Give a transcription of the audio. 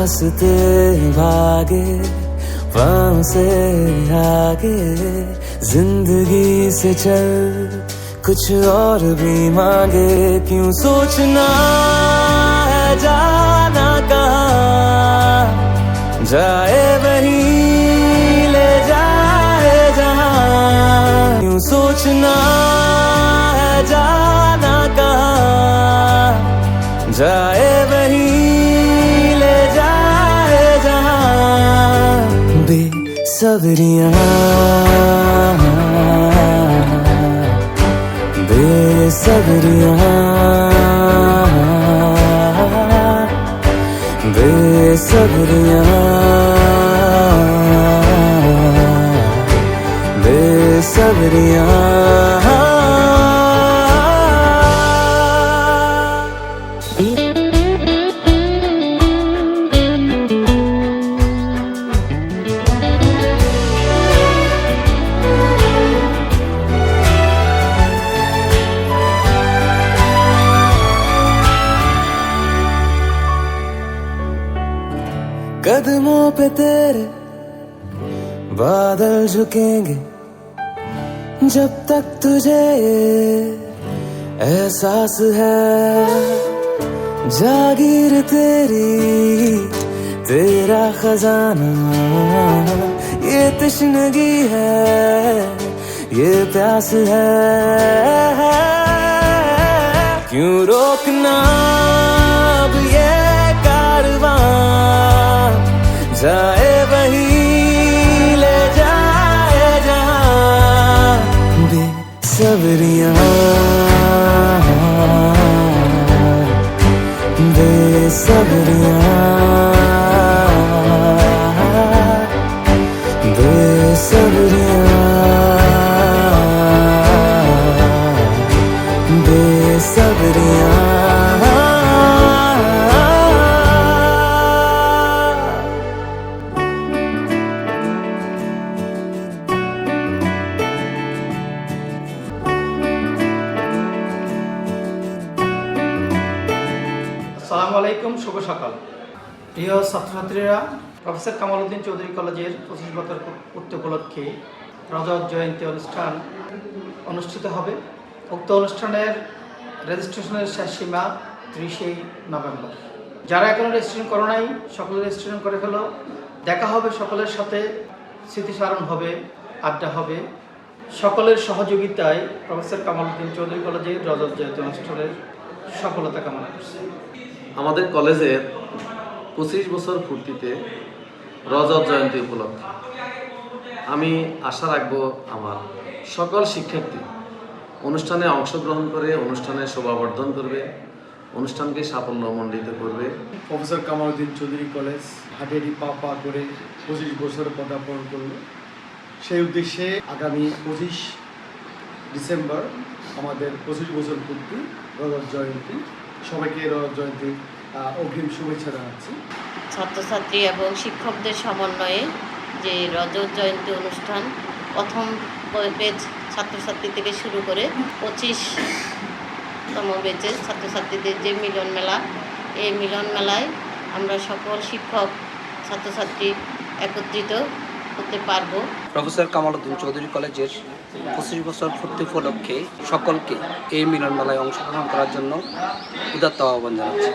रास्ते भागे वहां से आगे, जिंदगी से चल कुछ और भी मांगे। क्यों सोचना है जाना कहाँ, जाए वहीं ले जाए जहाँ। क्यों सोचना है जाना कहाँ, जाए वहीं ले जाए जहाँ। बेसब्रियाँ बेसब्रियाँ बेसब्रियाँ बेसब्रियाँ। कदमों पे तेरे बादल झुकेंगे, जब तक तुझे एहसास है। जागीर तेरी तेरा खजाना, ये तश्नगी है ये प्यास है। क्यों रोकना अब ये कारवां, जाए वहीं ले जाए जहाँ। बेसब्रियाँ बेसब्रियाँ बेसब्रियाँ बेसब्रियाँ। আসসালামু আলাইকুম, শুভ সকাল প্রিয় ছাত্রছাত্রীরা। প্রফেসর কামাল উদ্দিন চৌধুরী কলেজের 25 বছর পূর্তি উপলক্ষে রজত জয়ন্তী অনুষ্ঠান অনুষ্ঠিত হবে। উক্ত অনুষ্ঠানের রেজিস্ট্রেশনের শেষ সীমা 30 নভেম্বর। যারা এখনও রেজিস্ট্রেশন করো নাই সকলে রেজিস্ট্রেশন করে ফেলো। দেখা হবে সকলের সাথে, স্মৃতিচারণ হবে, আড্ডা হবে। সকলের সহযোগিতায় প্রফেসর কামাল উদ্দিন চৌধুরী কলেজের রজত জয়ন্তী অনুষ্ঠানের সফলতা কামনা করছি। আমাদের কলেজের 25 বছর পূর্তিতে রজত জয়ন্তী উপলক্ষে আমি আশা রাখব আমার সকল শিক্ষার্থী অনুষ্ঠানে অংশগ্রহণ করে অনুষ্ঠানের শোভাবর্ধন করবে, অনুষ্ঠানকে সাফল্যমণ্ডিত করবে। প্রফেসর কামাল উদ্দিন চৌধুরী কলেজ হাটেরই পা করে 25 বছর পদার্পণ করল। সেই উদ্দেশ্যে আগামী 25 ডিসেম্বর আমাদের 25 বছর পূর্তি রজত জয়ন্তী। সবাইকে রজত জয়ন্তীর অগ্রিম শুভেচ্ছা জানাচ্ছি। ছাত্রছাত্রী এবং শিক্ষকদের সমন্বয়ে যে রজত জয়ন্তী অনুষ্ঠান, প্রথম ব্যাচ ছাত্রছাত্রী থেকে শুরু করে 25তম ব্যাচের ছাত্রছাত্রীদের যে মিলন মেলা, এই মিলন মেলায় আমরা সকল শিক্ষক ছাত্রছাত্রী একত্রিত করতে পারবো। প্রফেসর কামাল উদ্দিন চৌধুরী কলেজের 25 বছর পূর্তি উপলক্ষে সকলকে এই মিলন মেলায় অংশগ্রহণ করার জন্য উদাত্ত আহ্বান জানাচ্ছি।